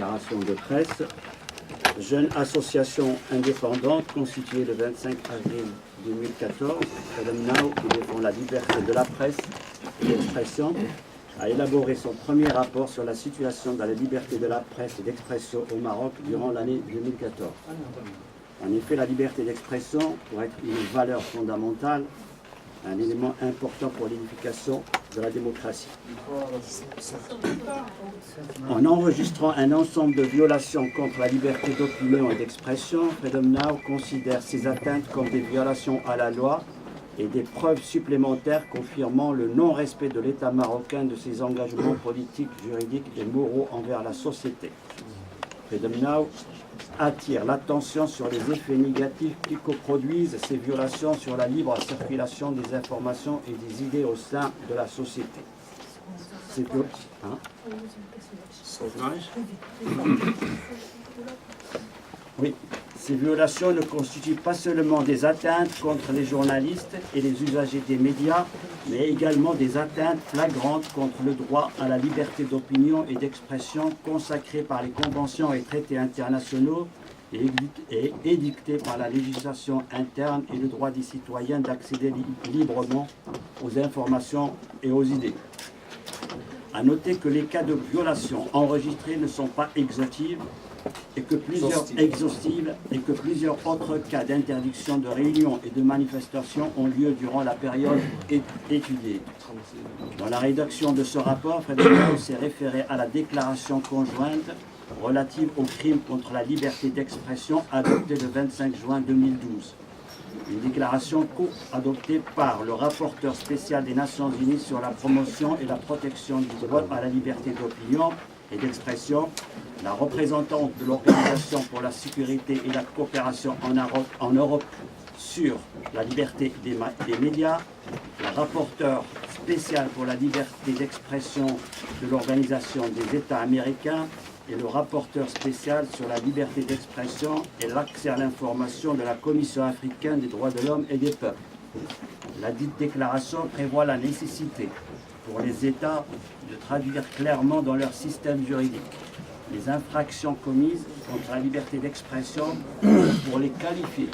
déclaration de presse. Jeune association indépendante constituée le 25 avril 2014, Freedom Now, qui défend la liberté de la presse et d'expression, a élaboré son premier rapport sur la situation de la liberté de la presse et d'expression au Maroc durant l'année 2014. En effet, la liberté d'expression, pour être une valeur fondamentale, un élément important pour l'édification de la démocratie. En enregistrant un ensemble de violations contre la liberté d'opinion et d'expression, Freedom Now considère ces atteintes comme des violations à la loi et des preuves supplémentaires confirmant le non-respect de l'État marocain de ses engagements politiques, juridiques et moraux envers la société. Freedom Now attire l'attention sur les effets négatifs qui coproduisent ces violations sur la libre circulation des informations et des idées au sein de la société. Oui, ces violations ne constituent pas seulement des atteintes contre les journalistes et les usagers des médias, mais également des atteintes flagrantes contre le droit à la liberté d'opinion et d'expression consacré par les conventions et traités internationaux et édictés par la législation interne et le droit des citoyens d'accéder librement aux informations et aux idées. À noter que les cas de violation enregistrés ne sont pas exhaustifs et que plusieurs autres cas d'interdiction de réunions et de manifestations ont lieu durant la période étudiée. Dans la rédaction de ce rapport, Freedom Now s'est référé à la déclaration conjointe relative aux crimes contre la liberté d'expression adoptée le 25 juin 2012. Une déclaration co-adoptée par le rapporteur spécial des Nations Unies sur la promotion et la protection du droit à la liberté d'opinion et d'expression, la représentante de l'Organisation pour la sécurité et la coopération en Europe sur la liberté des médias, la rapporteure spéciale pour la liberté d'expression de l'Organisation des États américains et le rapporteur spécial sur la liberté d'expression et l'accès à l'information de la Commission africaine des droits de l'homme et des peuples. La dite déclaration prévoit la nécessité pour les États de traduire clairement dans leur système juridique les infractions commises contre la liberté d'expression pour les qualifier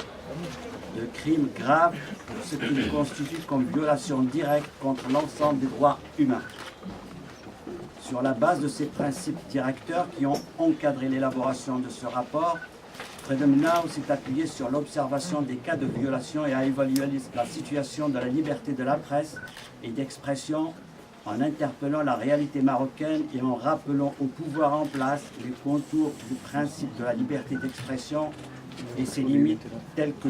de crimes graves pour ce qu'ils constituent comme violation directe contre l'ensemble des droits humains. Sur la base de ces principes directeurs qui ont encadré l'élaboration de ce rapport, Freedom Now s'est appuyé sur l'observation des cas de violation et a évalué la situation de la liberté de la presse et d'expression en interpellant la réalité marocaine et en rappelant au pouvoir en place les contours du principe de la liberté d'expression et ses limites telles que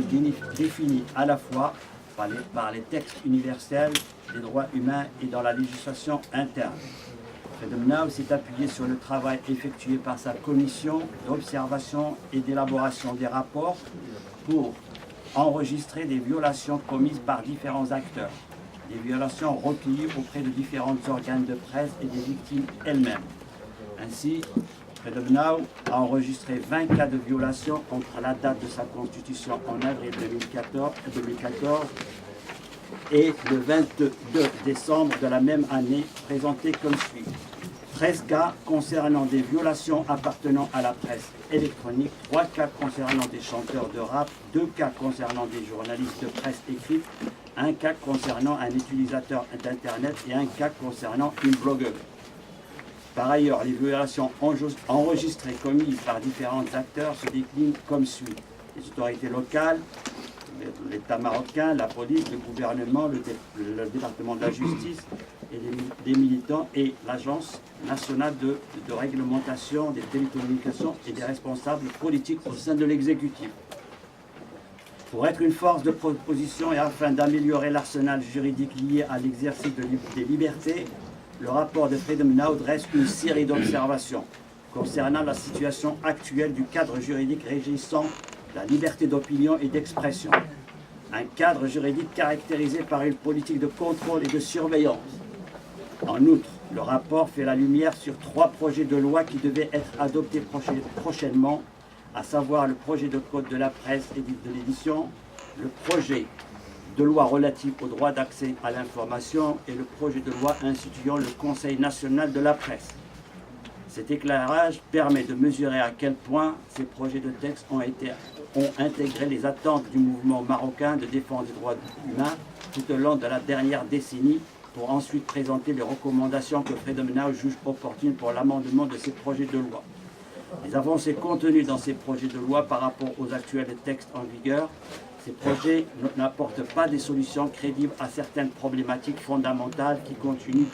définies à la fois par les textes universels des droits humains et dans la législation interne. Freedom Now s'est appuyé sur le travail effectué par sa commission d'observation et d'élaboration des rapports pour enregistrer des violations commises par différents acteurs, des violations recueillies auprès de différents organes de presse et des victimes elles-mêmes. Ainsi, Freedom Now a enregistré 20 cas de violations entre la date de sa constitution en avril 2014 et le 22 décembre de la même année, présentés comme suit. 13 cas concernant des violations appartenant à la presse électronique, 3 cas concernant des chanteurs de rap, 2 cas concernant des journalistes de presse écrite, 1 cas concernant un utilisateur d'Internet et 1 cas concernant une blogueuse. Par ailleurs, les violations enregistrées commises par différents acteurs se déclinent comme suit. Les autorités locales, l'État marocain, la police, le gouvernement, le département de la justice et des militants et l'Agence nationale de réglementation des télécommunications et des responsables politiques au sein de l'exécutif. Pour être une force de proposition et afin d'améliorer l'arsenal juridique lié à l'exercice des libertés, le rapport de Freedom Now dresse une série d'observations concernant la situation actuelle du cadre juridique régissant la liberté d'opinion et d'expression. Un cadre juridique caractérisé par une politique de contrôle et de surveillance. En outre, le rapport fait la lumière sur 3 projets de loi qui devaient être adoptés prochainement, à savoir le projet de code de la presse et de l'édition, le projet de loi relatif au droit d'accès à l'information et le projet de loi instituant le Conseil national de la presse. Cet éclairage permet de mesurer à quel point ces projets de texte ont intégré les attentes du mouvement marocain de défense des droits humains tout au long de la dernière décennie, pour ensuite présenter les recommandations que Freedom Now juge opportunes pour l'amendement de ces projets de loi. Les avancées contenues dans ces projets de loi par rapport aux actuels textes en vigueur, ces projets n'apportent pas des solutions crédibles à certaines problématiques fondamentales qui continuent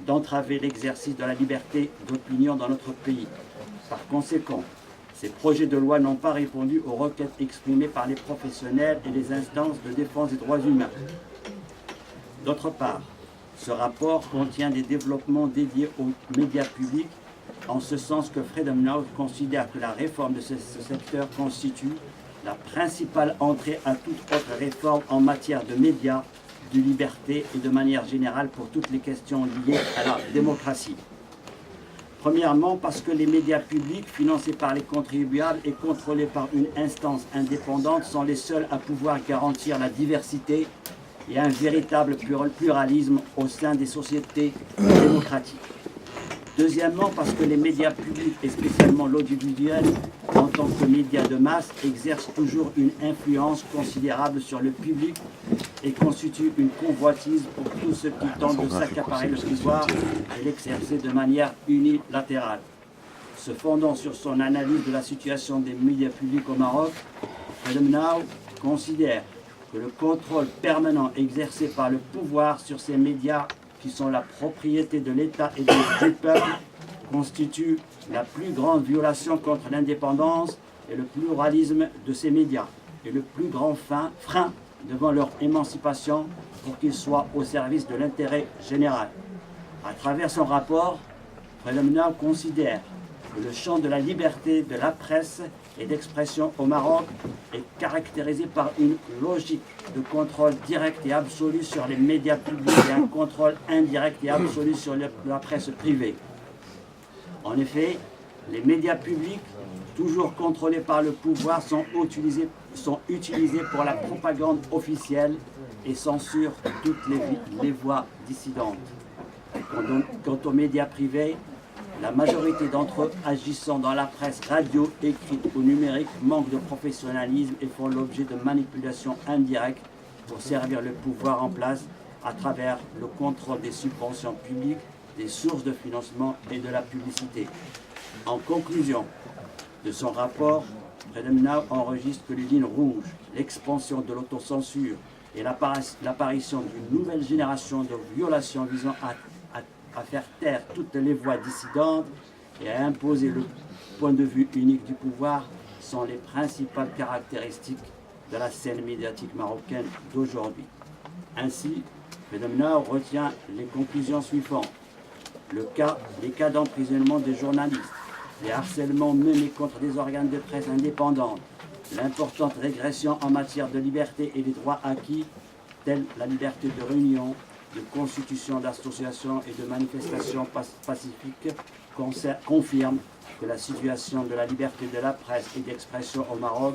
d'entraver l'exercice de la liberté d'opinion dans notre pays. Par conséquent, ces projets de loi n'ont pas répondu aux requêtes exprimées par les professionnels et les instances de défense des droits humains. D'autre part, ce rapport contient des développements dédiés aux médias publics, en ce sens que Freedom Now considère que la réforme de ce secteur constitue la principale entrée à toute autre réforme en matière de médias, de liberté et de manière générale pour toutes les questions liées à la démocratie. Premièrement, parce que les médias publics financés par les contribuables et contrôlés par une instance indépendante sont les seuls à pouvoir garantir la diversité et un véritable pluralisme au sein des sociétés démocratiques. Deuxièmement, parce que les médias publics, et spécialement l'audiovisuel, en tant que médias de masse, exercent toujours une influence considérable sur le public et constituent une convoitise pour tous ceux qui tentent de s'accaparer le pouvoir et l'exercer de manière unilatérale. Se fondant sur son analyse de la situation des médias publics au Maroc, Freedom Now considère que le contrôle permanent exercé par le pouvoir sur ces médias qui sont la propriété de l'État et du peuple constitue la plus grande violation contre l'indépendance et le pluralisme de ces médias et le plus grand frein devant leur émancipation pour qu'ils soient au service de l'intérêt général. À travers son rapport, Freedom Now considère que le champ de la liberté de la presse et d'expression au Maroc est caractérisé par une logique de contrôle direct et absolu sur les médias publics et un contrôle indirect et absolu sur la presse privée. En effet, les médias publics, toujours contrôlés par le pouvoir, sont utilisés pour la propagande officielle et censurent toutes les voix dissidentes. Quant aux médias privés, la majorité d'entre eux, agissant dans la presse radio, écrite ou numérique, manquent de professionnalisme et font l'objet de manipulations indirectes pour servir le pouvoir en place à travers le contrôle des subventions publiques, des sources de financement et de la publicité. En conclusion de son rapport, Freedom Now enregistre que les lignes rouges, l'expansion de l'autocensure et l'apparition d'une nouvelle génération de violations visant à faire taire toutes les voix dissidentes et à imposer le point de vue unique du pouvoir sont les principales caractéristiques de la scène médiatique marocaine d'aujourd'hui. Ainsi, Freedom Now retient les conclusions suivantes. Les cas d'emprisonnement des journalistes, les harcèlements menés contre des organes de presse indépendants, l'importante régression en matière de liberté et des droits acquis, tels la liberté de réunion, de constitution d'associations et de manifestations pacifiques, confirment que la situation de la liberté de la presse et d'expression au Maroc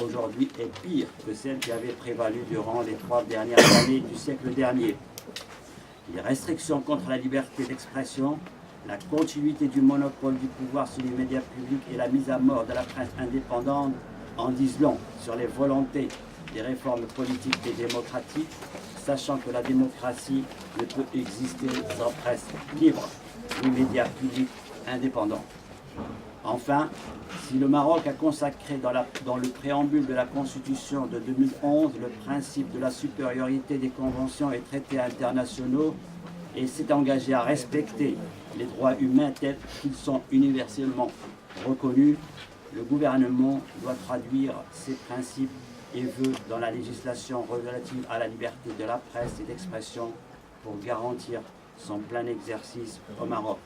aujourd'hui est pire que celle qui avait prévalu durant les 3 dernières années du siècle dernier. Les restrictions contre la liberté d'expression, la continuité du monopole du pouvoir sur les médias publics et la mise à mort de la presse indépendante en disent long sur les volontés des réformes politiques et démocratiques, sachant que la démocratie ne peut exister sans presse libre ni médias publics indépendants. Enfin, si le Maroc a consacré dans le préambule de la Constitution de 2011 le principe de la supériorité des conventions et traités internationaux et s'est engagé à respecter les droits humains tels qu'ils sont universellement reconnus, le gouvernement doit traduire ces principes et veut dans la législation relative à la liberté de la presse et d'expression pour garantir son plein exercice au Maroc.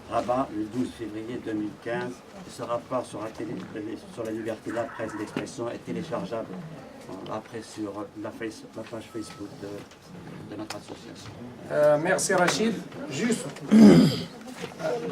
Rabat, le 12 février 2015. Ce rapport sur la liberté de la presse et d'expression est téléchargeable après sur la page Facebook de notre association. Merci Rachid. Juste